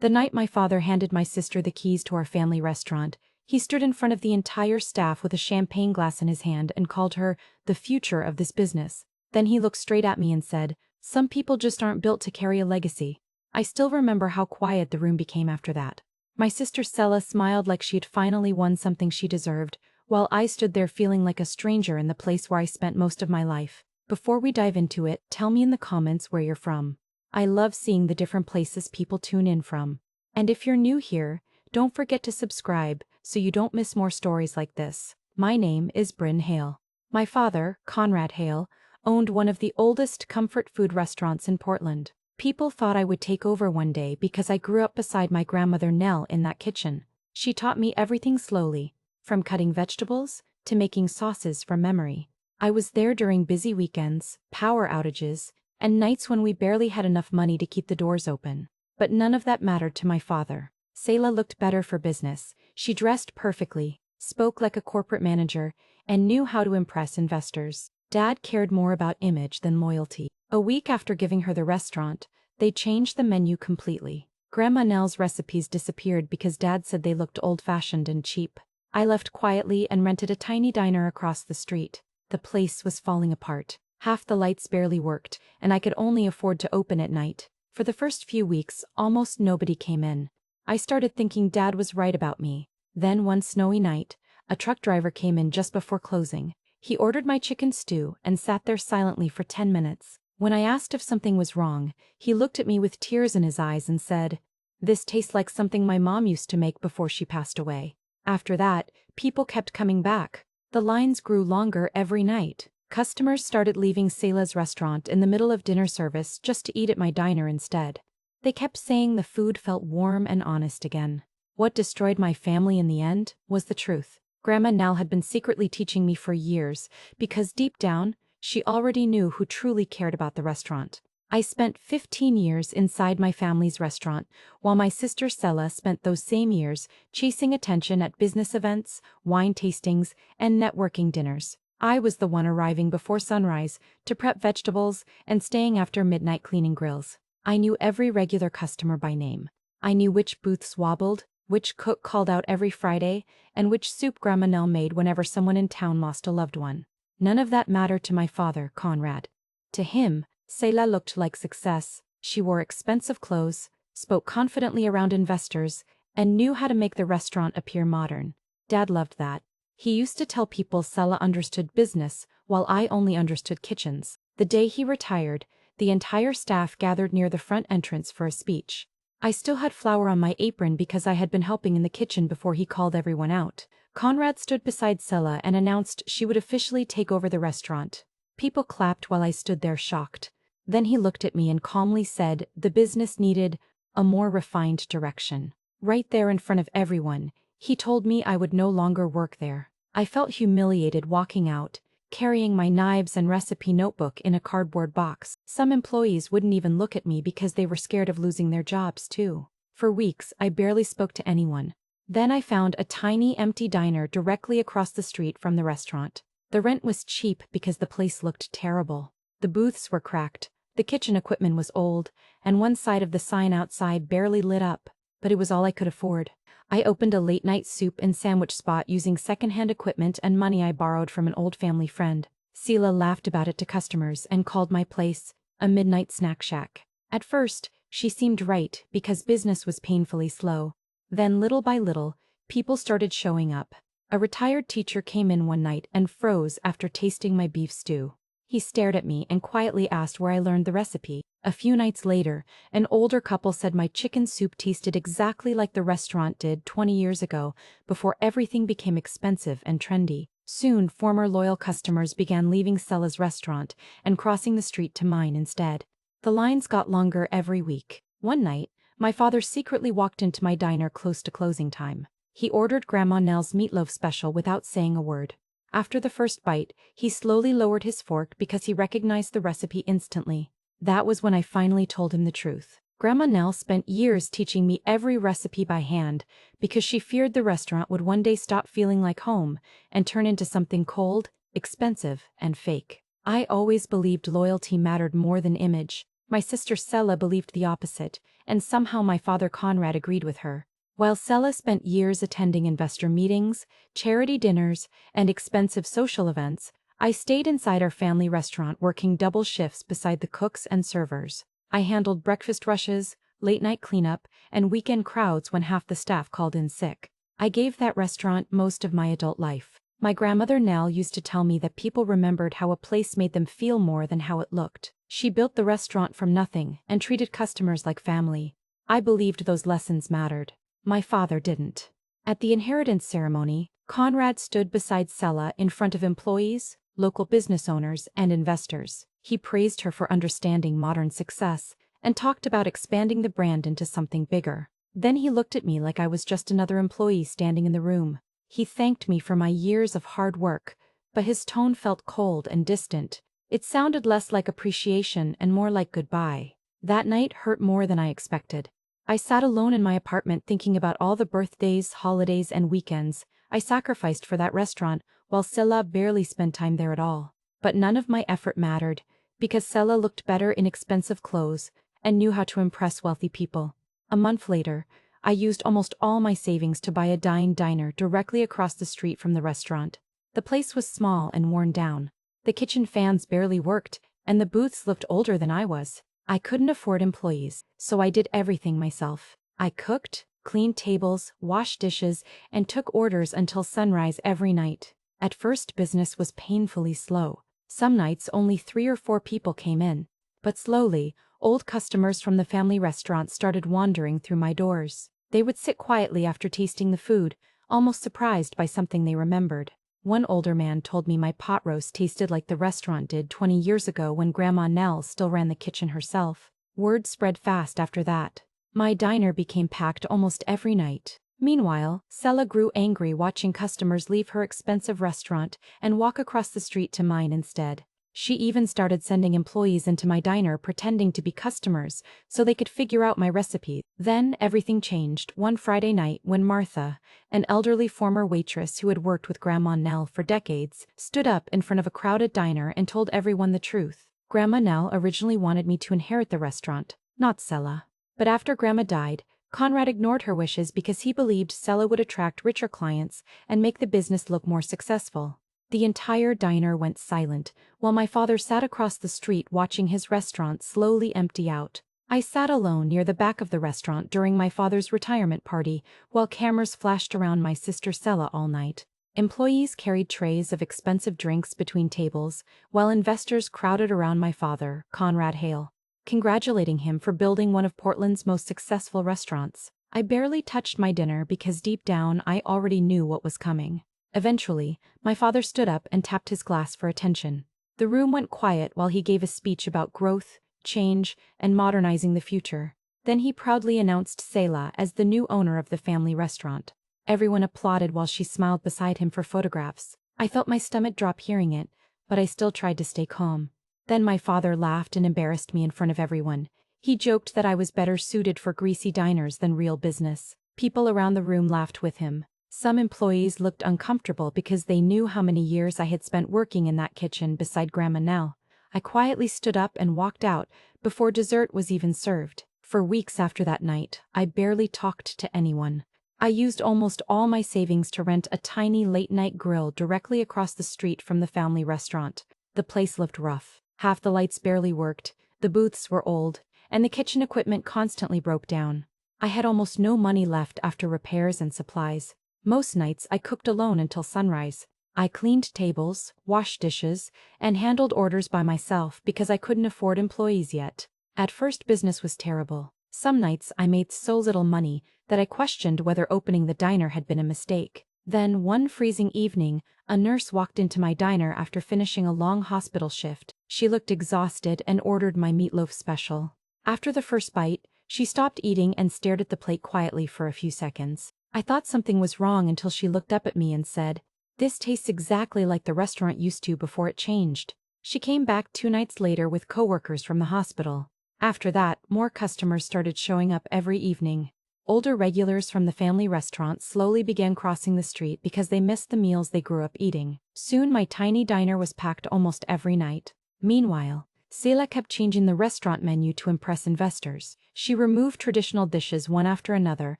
The night my father handed my sister the keys to our family restaurant, he stood in front of the entire staff with a champagne glass in his hand and called her the future of this business. Then he looked straight at me and said, "Some people just aren't built to carry a legacy." I still remember how quiet the room became after that. My sister Sella smiled like she had finally won something she deserved, while I stood there feeling like a stranger in the place where I spent most of my life. Before we dive into it, tell me in the comments where you're from. I love seeing the different places people tune in from. And if you're new here, don't forget to subscribe so you don't miss more stories like this. My name is Bryn Hale. My father, Conrad Hale, owned one of the oldest comfort food restaurants in Portland. People thought I would take over one day because I grew up beside my grandmother Nell in that kitchen. She taught me everything slowly, from cutting vegetables to making sauces from memory. I was there during busy weekends, power outages, and nights when we barely had enough money to keep the doors open. But none of that mattered to my father. Selah looked better for business. She dressed perfectly, spoke like a corporate manager, and knew how to impress investors. Dad cared more about image than loyalty. A week after giving her the restaurant, they changed the menu completely. Grandma Nell's recipes disappeared because Dad said they looked old-fashioned and cheap. I left quietly and rented a tiny diner across the street. The place was falling apart. Half the lights barely worked, and I could only afford to open at night. For the first few weeks, almost nobody came in. I started thinking Dad was right about me. Then one snowy night, a truck driver came in just before closing. He ordered my chicken stew and sat there silently for 10 minutes. When I asked if something was wrong, he looked at me with tears in his eyes and said, "This tastes like something my mom used to make before she passed away." After that, people kept coming back. The lines grew longer every night. Customers started leaving Selah's restaurant in the middle of dinner service just to eat at my diner instead. They kept saying the food felt warm and honest again. What destroyed my family in the end was the truth. Grandma Nell had been secretly teaching me for years, because deep down, she already knew who truly cared about the restaurant. I spent 15 years inside my family's restaurant, while my sister Selah spent those same years chasing attention at business events, wine tastings, and networking dinners. I was the one arriving before sunrise to prep vegetables and staying after midnight cleaning grills. I knew every regular customer by name. I knew which booths wobbled, which cook called out every Friday, and which soup Grandma Nell made whenever someone in town lost a loved one. None of that mattered to my father, Conrad. To him, Selah looked like success. She wore expensive clothes, spoke confidently around investors, and knew how to make the restaurant appear modern. Dad loved that. He used to tell people Selah understood business, while I only understood kitchens. The day he retired, the entire staff gathered near the front entrance for a speech. I still had flour on my apron because I had been helping in the kitchen before he called everyone out. Conrad stood beside Selah and announced she would officially take over the restaurant. People clapped while I stood there shocked. Then he looked at me and calmly said the business needed a more refined direction. Right there in front of everyone, he told me I would no longer work there. I felt humiliated walking out, carrying my knives and recipe notebook in a cardboard box. Some employees wouldn't even look at me because they were scared of losing their jobs too. For weeks, I barely spoke to anyone. Then I found a tiny empty diner directly across the street from the restaurant. The rent was cheap because the place looked terrible. The booths were cracked, the kitchen equipment was old, and one side of the sign outside barely lit up, but it was all I could afford. I opened a late-night soup and sandwich spot using second-hand equipment and money I borrowed from an old family friend. Selah laughed about it to customers and called my place a midnight snack shack. At first, she seemed right because business was painfully slow. Then little by little, people started showing up. A retired teacher came in one night and froze after tasting my beef stew. He stared at me and quietly asked where I learned the recipe. A few nights later, an older couple said my chicken soup tasted exactly like the restaurant did 20 years ago, before everything became expensive and trendy. Soon, former loyal customers began leaving Selah's restaurant and crossing the street to mine instead. The lines got longer every week. One night, my father secretly walked into my diner close to closing time. He ordered Grandma Nell's meatloaf special without saying a word. After the first bite, he slowly lowered his fork because he recognized the recipe instantly. That was when I finally told him the truth. Grandma Nell spent years teaching me every recipe by hand because she feared the restaurant would one day stop feeling like home and turn into something cold, expensive, and fake. I always believed loyalty mattered more than image. My sister Sella believed the opposite, and somehow my father Conrad agreed with her. While Sella spent years attending investor meetings, charity dinners, and expensive social events, I stayed inside our family restaurant working double shifts beside the cooks and servers. I handled breakfast rushes, late-night cleanup, and weekend crowds when half the staff called in sick. I gave that restaurant most of my adult life. My grandmother Nell used to tell me that people remembered how a place made them feel more than how it looked. She built the restaurant from nothing and treated customers like family. I believed those lessons mattered. My father didn't. At the inheritance ceremony, Conrad stood beside Sella in front of employees, local business owners, and investors. He praised her for understanding modern success and talked about expanding the brand into something bigger. Then he looked at me like I was just another employee standing in the room. He thanked me for my years of hard work, but his tone felt cold and distant. It sounded less like appreciation and more like goodbye. That night hurt more than I expected. I sat alone in my apartment thinking about all the birthdays, holidays, and weekends I sacrificed for that restaurant, while Sella barely spent time there at all. But none of my effort mattered, because Sella looked better in expensive clothes and knew how to impress wealthy people. A month later, I used almost all my savings to buy a diner directly across the street from the restaurant. The place was small and worn down. The kitchen fans barely worked, and the booths looked older than I was. I couldn't afford employees, so I did everything myself. I cooked, cleaned tables, washed dishes, and took orders until sunrise every night. At first, business was painfully slow. Some nights only 3 or 4 people came in. But slowly, old customers from the family restaurant started wandering through my doors. They would sit quietly after tasting the food, almost surprised by something they remembered. One older man told me my pot roast tasted like the restaurant did 20 years ago when Grandma Nell still ran the kitchen herself. Word spread fast after that. My diner became packed almost every night. Meanwhile, Sella grew angry watching customers leave her expensive restaurant and walk across the street to mine instead. She even started sending employees into my diner pretending to be customers so they could figure out my recipe. Then everything changed one Friday night when Martha, an elderly former waitress who had worked with Grandma Nell for decades, stood up in front of a crowded diner and told everyone the truth. Grandma Nell originally wanted me to inherit the restaurant, not Sella. But after Grandma died, Conrad ignored her wishes because he believed Sella would attract richer clients and make the business look more successful. The entire diner went silent, while my father sat across the street watching his restaurant slowly empty out. I sat alone near the back of the restaurant during my father's retirement party, while cameras flashed around my sister Sella all night. Employees carried trays of expensive drinks between tables, while investors crowded around my father, Conrad Hale, congratulating him for building one of Portland's most successful restaurants. I barely touched my dinner because deep down I already knew what was coming. Eventually, my father stood up and tapped his glass for attention. The room went quiet while he gave a speech about growth, change, and modernizing the future. Then he proudly announced Sela as the new owner of the family restaurant. Everyone applauded while she smiled beside him for photographs. I felt my stomach drop hearing it, but I still tried to stay calm. Then my father laughed and embarrassed me in front of everyone. He joked that I was better suited for greasy diners than real business. People around the room laughed with him. Some employees looked uncomfortable because they knew how many years I had spent working in that kitchen beside Grandma Nell. I quietly stood up and walked out before dessert was even served. For weeks after that night, I barely talked to anyone. I used almost all my savings to rent a tiny late-night grill directly across the street from the family restaurant. The place looked rough. Half the lights barely worked, the booths were old, and the kitchen equipment constantly broke down. I had almost no money left after repairs and supplies. Most nights I cooked alone until sunrise. I cleaned tables, washed dishes, and handled orders by myself because I couldn't afford employees yet. At first business was terrible. Some nights I made so little money that I questioned whether opening the diner had been a mistake. Then one freezing evening, a nurse walked into my diner after finishing a long hospital shift. She looked exhausted and ordered my meatloaf special. After the first bite, she stopped eating and stared at the plate quietly for a few seconds. I thought something was wrong until she looked up at me and said, "This tastes exactly like the restaurant used to before it changed." She came back 2 nights later with coworkers from the hospital. After that, more customers started showing up every evening. Older regulars from the family restaurant slowly began crossing the street because they missed the meals they grew up eating. Soon my tiny diner was packed almost every night. Meanwhile, Selah kept changing the restaurant menu to impress investors. She removed traditional dishes one after another,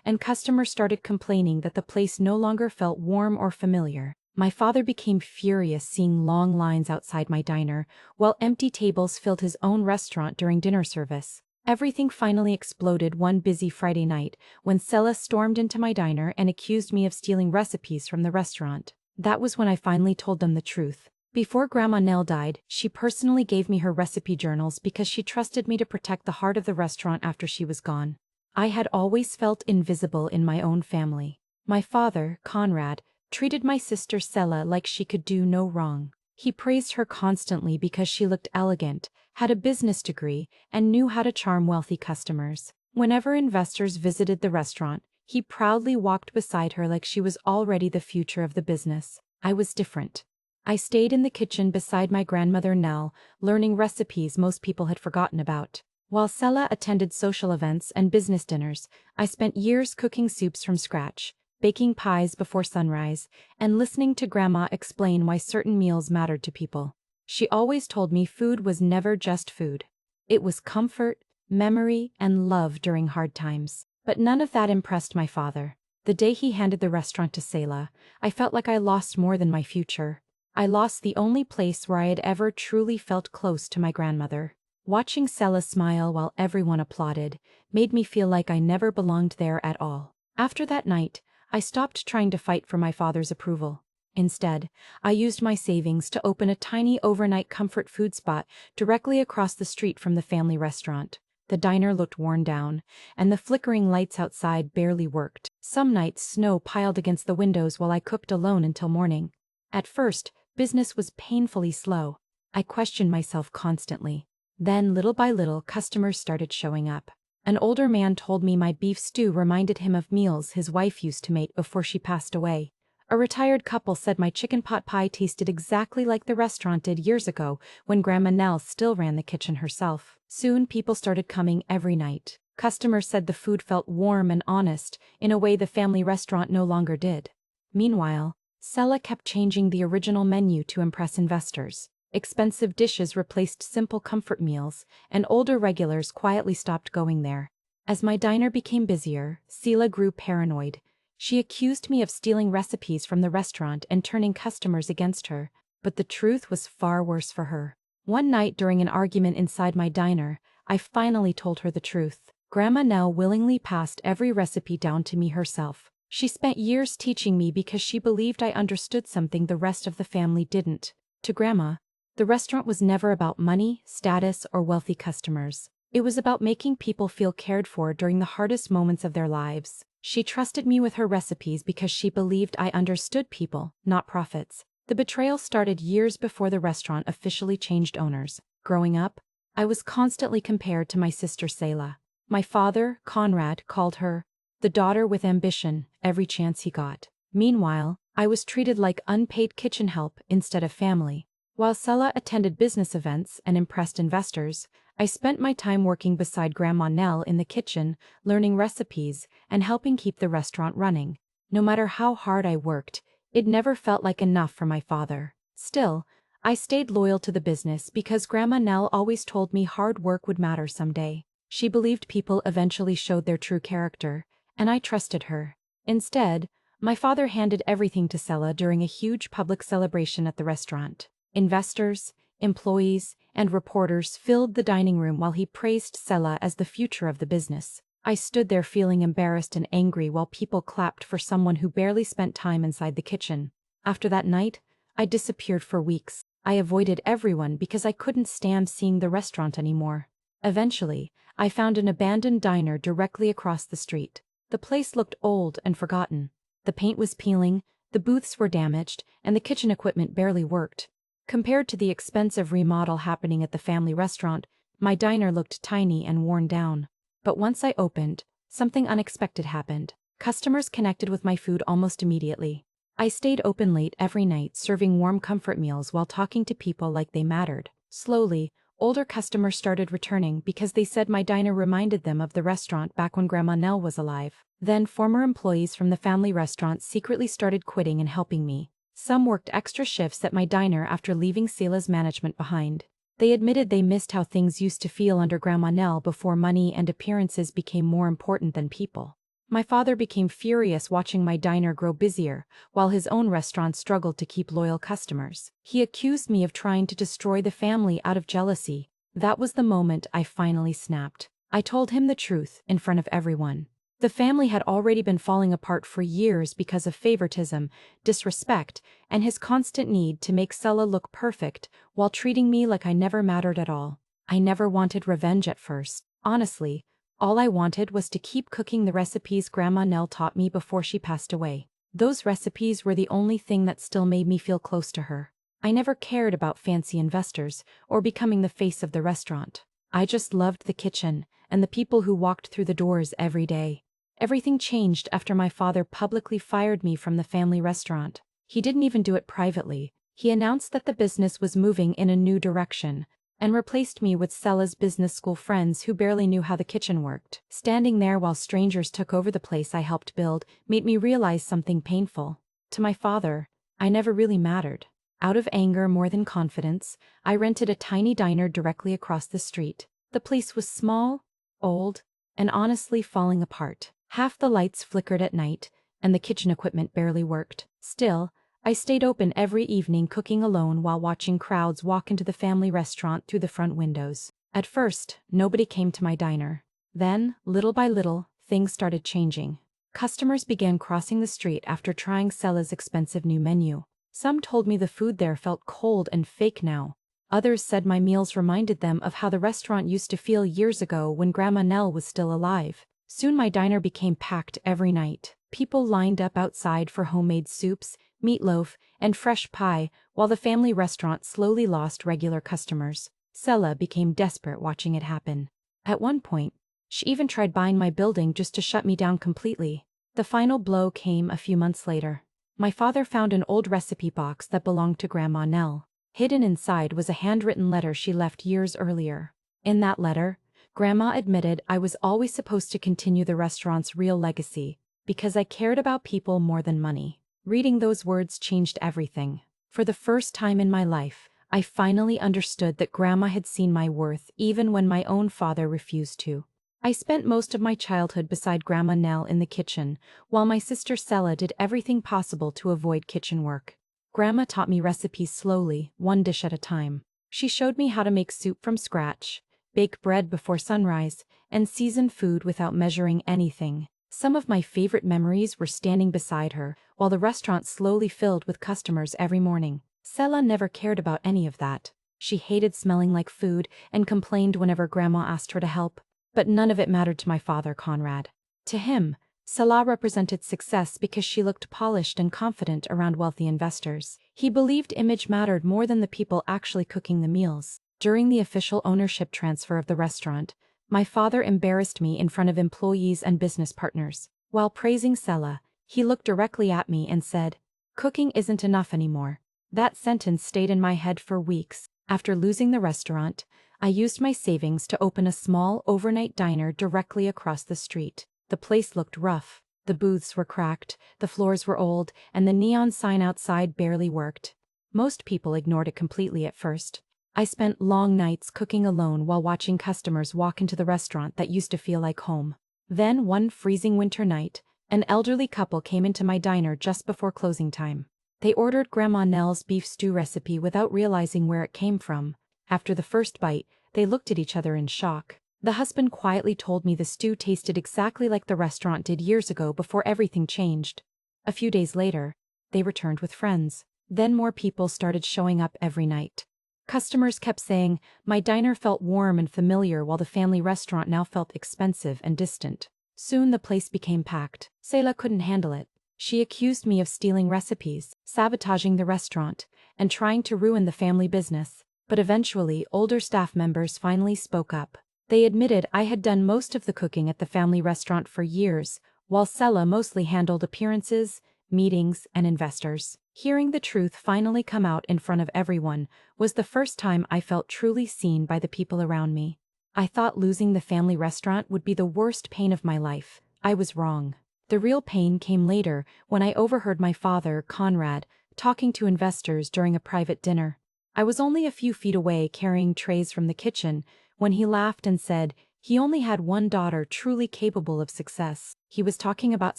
and customers started complaining that the place no longer felt warm or familiar. My father became furious seeing long lines outside my diner, while empty tables filled his own restaurant during dinner service. Everything finally exploded one busy Friday night when Selah stormed into my diner and accused me of stealing recipes from the restaurant. That was when I finally told them the truth. Before Grandma Nell died, she personally gave me her recipe journals because she trusted me to protect the heart of the restaurant after she was gone. I had always felt invisible in my own family. My father, Conrad, treated my sister Selah like she could do no wrong. He praised her constantly because she looked elegant, had a business degree, and knew how to charm wealthy customers. Whenever investors visited the restaurant, he proudly walked beside her like she was already the future of the business. I was different. I stayed in the kitchen beside my grandmother Nell, learning recipes most people had forgotten about. While Selah attended social events and business dinners, I spent years cooking soups from scratch, baking pies before sunrise, and listening to Grandma explain why certain meals mattered to people. She always told me food was never just food. It was comfort, memory, and love during hard times. But none of that impressed my father. The day he handed the restaurant to Selah, I felt like I lost more than my future. I lost the only place where I had ever truly felt close to my grandmother. Watching Selah smile while everyone applauded made me feel like I never belonged there at all. After that night, I stopped trying to fight for my father's approval. Instead, I used my savings to open a tiny overnight comfort food spot directly across the street from the family restaurant. The diner looked worn down, and the flickering lights outside barely worked. Some nights snow piled against the windows while I cooked alone until morning. At first, business was painfully slow. I questioned myself constantly. Then, little by little, customers started showing up. An older man told me my beef stew reminded him of meals his wife used to make before she passed away. A retired couple said my chicken pot pie tasted exactly like the restaurant did years ago when Grandma Nell still ran the kitchen herself. Soon people started coming every night. Customers said the food felt warm and honest, in a way the family restaurant no longer did. Meanwhile, Selah kept changing the original menu to impress investors. Expensive dishes replaced simple comfort meals, and older regulars quietly stopped going there. As my diner became busier, Selah grew paranoid. She accused me of stealing recipes from the restaurant and turning customers against her, but the truth was far worse for her. One night during an argument inside my diner, I finally told her the truth. Grandma Nell willingly passed every recipe down to me herself. She spent years teaching me because she believed I understood something the rest of the family didn't. To Grandma, the restaurant was never about money, status, or wealthy customers. It was about making people feel cared for during the hardest moments of their lives. She trusted me with her recipes because she believed I understood people, not profits. The betrayal started years before the restaurant officially changed owners. Growing up, I was constantly compared to my sister Selah. My father, Conrad, called her the daughter with ambition every chance he got. Meanwhile, I was treated like unpaid kitchen help instead of family. While Selah attended business events and impressed investors, I spent my time working beside Grandma Nell in the kitchen, learning recipes, and helping keep the restaurant running. No matter how hard I worked, it never felt like enough for my father. Still, I stayed loyal to the business because Grandma Nell always told me hard work would matter someday. She believed people eventually showed their true character, and I trusted her. Instead, my father handed everything to Selah during a huge public celebration at the restaurant. Investors, employees, and reporters filled the dining room while he praised Selah as the future of the business. I stood there feeling embarrassed and angry while people clapped for someone who barely spent time inside the kitchen. After that night, I disappeared for weeks. I avoided everyone because I couldn't stand seeing the restaurant anymore. Eventually, I found an abandoned diner directly across the street. The place looked old and forgotten. The paint was peeling, the booths were damaged, and the kitchen equipment barely worked. Compared to the expensive remodel happening at the family restaurant, my diner looked tiny and worn down. But once I opened, something unexpected happened. Customers connected with my food almost immediately. I stayed open late every night, serving warm comfort meals while talking to people like they mattered. Slowly, older customers started returning because they said my diner reminded them of the restaurant back when Grandma Nell was alive. Then former employees from the family restaurant secretly started quitting and helping me. Some worked extra shifts at my diner after leaving Selah's management behind. They admitted they missed how things used to feel under Grandma Nell before money and appearances became more important than people. My father became furious watching my diner grow busier, while his own restaurant struggled to keep loyal customers. He accused me of trying to destroy the family out of jealousy. That was the moment I finally snapped. I told him the truth in front of everyone. The family had already been falling apart for years because of favoritism, disrespect, and his constant need to make Sela look perfect while treating me like I never mattered at all. I never wanted revenge at first. Honestly, all I wanted was to keep cooking the recipes Grandma Nell taught me before she passed away. Those recipes were the only thing that still made me feel close to her. I never cared about fancy investors or becoming the face of the restaurant. I just loved the kitchen and the people who walked through the doors every day. Everything changed after my father publicly fired me from the family restaurant. He didn't even do it privately. He announced that the business was moving in a new direction and replaced me with Sela's business school friends who barely knew how the kitchen worked. Standing there while strangers took over the place I helped build made me realize something painful. To my father, I never really mattered. Out of anger more than confidence, I rented a tiny diner directly across the street. The place was small, old, and honestly falling apart. Half the lights flickered at night, and the kitchen equipment barely worked. Still, I stayed open every evening cooking alone while watching crowds walk into the family restaurant through the front windows. At first, nobody came to my diner. Then, little by little, things started changing. Customers began crossing the street after trying Sela's expensive new menu. Some told me the food there felt cold and fake now. Others said my meals reminded them of how the restaurant used to feel years ago when Grandma Nell was still alive. Soon my diner became packed every night. People lined up outside for homemade soups, meatloaf, and fresh pie, while the family restaurant slowly lost regular customers. Sela became desperate watching it happen. At one point, she even tried buying my building just to shut me down completely. The final blow came a few months later. My father found an old recipe box that belonged to Grandma Nell. Hidden inside was a handwritten letter she left years earlier. In that letter, Grandma admitted I was always supposed to continue the restaurant's real legacy, because I cared about people more than money. Reading those words changed everything. For the first time in my life, I finally understood that Grandma had seen my worth even when my own father refused to. I spent most of my childhood beside Grandma Nell in the kitchen, while my sister Sela did everything possible to avoid kitchen work. Grandma taught me recipes slowly, one dish at a time. She showed me how to make soup from scratch, bake bread before sunrise, and season food without measuring anything. Some of my favorite memories were standing beside her, while the restaurant slowly filled with customers every morning. Sela never cared about any of that. She hated smelling like food and complained whenever Grandma asked her to help. But none of it mattered to my father, Conrad. To him, Sela represented success because she looked polished and confident around wealthy investors. He believed image mattered more than the people actually cooking the meals. During the official ownership transfer of the restaurant, my father embarrassed me in front of employees and business partners. While praising Sela, he looked directly at me and said, "Cooking isn't enough anymore." That sentence stayed in my head for weeks. After losing the restaurant, I used my savings to open a small overnight diner directly across the street. The place looked rough. The booths were cracked, the floors were old, and the neon sign outside barely worked. Most people ignored it completely at first. I spent long nights cooking alone while watching customers walk into the restaurant that used to feel like home. Then one freezing winter night, an elderly couple came into my diner just before closing time. They ordered Grandma Nell's beef stew recipe without realizing where it came from. After the first bite, they looked at each other in shock. The husband quietly told me the stew tasted exactly like the restaurant did years ago before everything changed. A few days later, they returned with friends. Then more people started showing up every night. Customers kept saying, my diner felt warm and familiar while the family restaurant now felt expensive and distant. Soon the place became packed. Sela couldn't handle it. She accused me of stealing recipes, sabotaging the restaurant, and trying to ruin the family business. But eventually, older staff members finally spoke up. They admitted I had done most of the cooking at the family restaurant for years, while Sela mostly handled appearances, meetings, and investors. Hearing the truth finally come out in front of everyone was the first time I felt truly seen by the people around me. I thought losing the family restaurant would be the worst pain of my life. I was wrong. The real pain came later when I overheard my father, Conrad, talking to investors during a private dinner. I was only a few feet away carrying trays from the kitchen when he laughed and said he only had one daughter truly capable of success. He was talking about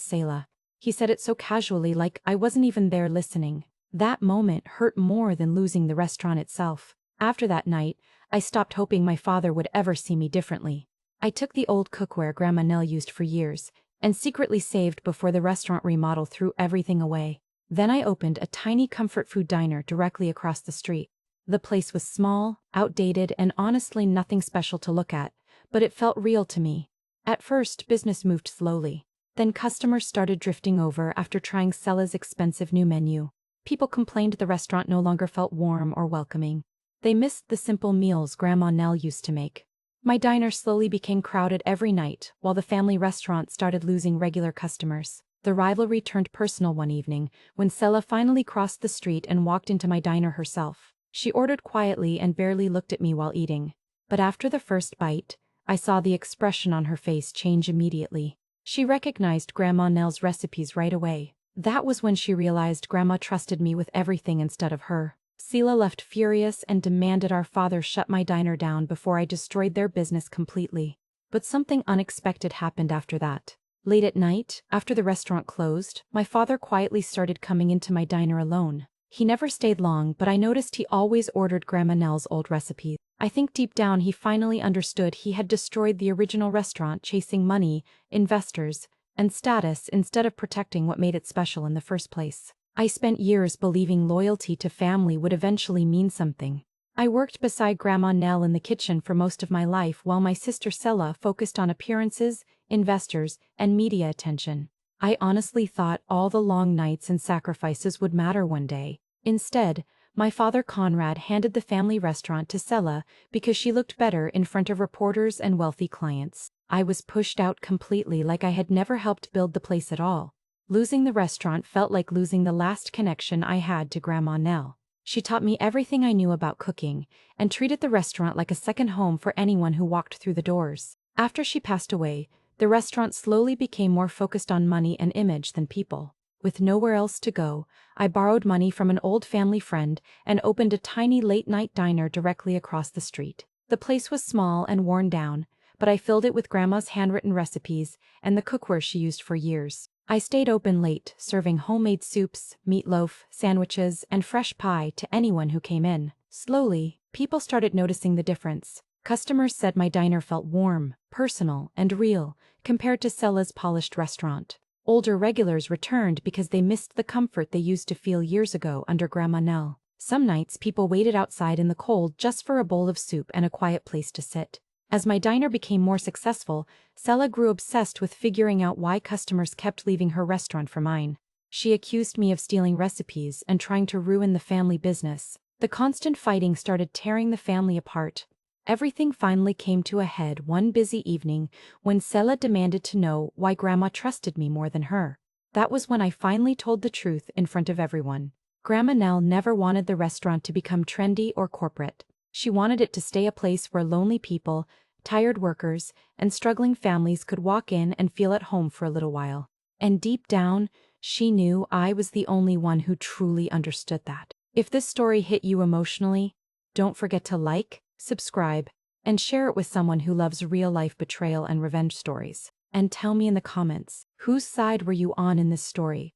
Selah. He said it so casually, like I wasn't even there listening. That moment hurt more than losing the restaurant itself. After that night, I stopped hoping my father would ever see me differently. I took the old cookware Grandma Nell used for years and secretly saved before the restaurant remodel threw everything away. Then I opened a tiny comfort food diner directly across the street. The place was small, outdated, and honestly nothing special to look at, but it felt real to me. At first, business moved slowly. Then customers started drifting over after trying Selah's expensive new menu. People complained the restaurant no longer felt warm or welcoming. They missed the simple meals Grandma Nell used to make. My diner slowly became crowded every night, while the family restaurant started losing regular customers. The rivalry turned personal one evening, when Selah finally crossed the street and walked into my diner herself. She ordered quietly and barely looked at me while eating. But after the first bite, I saw the expression on her face change immediately. She recognized Grandma Nell's recipes right away. That was when she realized Grandma trusted me with everything instead of her. Selah left furious and demanded our father shut my diner down before I destroyed their business completely. But something unexpected happened after that. Late at night, after the restaurant closed, my father quietly started coming into my diner alone. He never stayed long, but I noticed he always ordered Grandma Nell's old recipes. I think deep down he finally understood he had destroyed the original restaurant chasing money, investors, and status instead of protecting what made it special in the first place. I spent years believing loyalty to family would eventually mean something. I worked beside Grandma Nell in the kitchen for most of my life while my sister Selah focused on appearances, investors, and media attention. I honestly thought all the long nights and sacrifices would matter one day. Instead, my father Conrad handed the family restaurant to Selah because she looked better in front of reporters and wealthy clients. I was pushed out completely, like I had never helped build the place at all. Losing the restaurant felt like losing the last connection I had to Grandma Nell. She taught me everything I knew about cooking and treated the restaurant like a second home for anyone who walked through the doors. After she passed away, the restaurant slowly became more focused on money and image than people. With nowhere else to go, I borrowed money from an old family friend and opened a tiny late-night diner directly across the street. The place was small and worn down, but I filled it with Grandma's handwritten recipes and the cookware she used for years. I stayed open late, serving homemade soups, meatloaf, sandwiches, and fresh pie to anyone who came in. Slowly, people started noticing the difference. Customers said my diner felt warm, personal, and real, compared to Selah's polished restaurant. Older regulars returned because they missed the comfort they used to feel years ago under Grandma Nell. Some nights, people waited outside in the cold just for a bowl of soup and a quiet place to sit. As my diner became more successful, Selah grew obsessed with figuring out why customers kept leaving her restaurant for mine. She accused me of stealing recipes and trying to ruin the family business. The constant fighting started tearing the family apart. Everything finally came to a head one busy evening when Selah demanded to know why Grandma trusted me more than her. That was when I finally told the truth in front of everyone. Grandma Nell never wanted the restaurant to become trendy or corporate. She wanted it to stay a place where lonely people, tired workers, and struggling families could walk in and feel at home for a little while. And deep down, she knew I was the only one who truly understood that. If this story hit you emotionally, don't forget to like, subscribe, and share it with someone who loves real-life betrayal and revenge stories. And tell me in the comments, whose side were you on in this story?